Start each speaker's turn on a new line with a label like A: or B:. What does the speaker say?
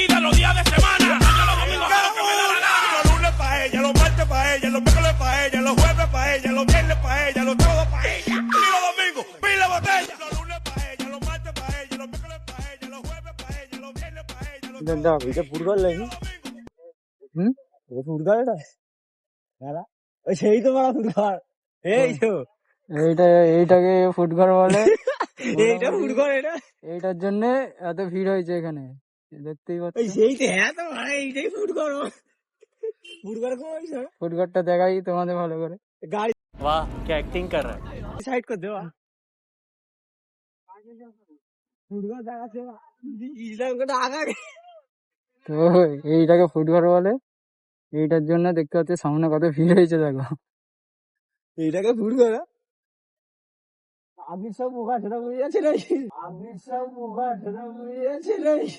A: vida los días de semana. Los domingos hago lo que me da la gana. Los lunes pa' ella, los martes pa' ella, los miércoles pa' ella, los jueves pa' ella, los viernes pa' ella, los sábados pa' ella. Y los domingos, pila botella. Los lunes pa' ella, los martes pa' ella, los miércoles pa' ella, los jueves pa' ella, los viernes pa' ella, los sábados
B: এটা football নাকি? হুম, এটা football এটা দাদা, ওই সেই তো বড় football, এই তো এইটাকে ফুটবল বলে। এইটা ফুটবল, এটা এইটার জন্য এত ভিড় হয়েছে এখানে, দেখতেই পাচ্ছ। সেই তো, হ্যাঁ তো ভাই, এইটাই ফুটবল। ফুটবল ফুটবলটা দেখাই তোমাদের ভালো করে। গাড়ি, বাহ क्या एक्टिंग कर रहा है। साइड कर दो। ফুটবল দেখাচ্ছে তো, এইটাকে ফুটবল বলে। এইটার জন্য দেখতে পাচ্ছি সামনে কত ভিড় হয়েছে, দেখো। এইটাকে ফুটবল, আপনি সব মুখা সেটা বুঝে যাচ্ছে নাকি? আপনি সব মুখা সেটা বুঝে যাচ্ছে নাকি?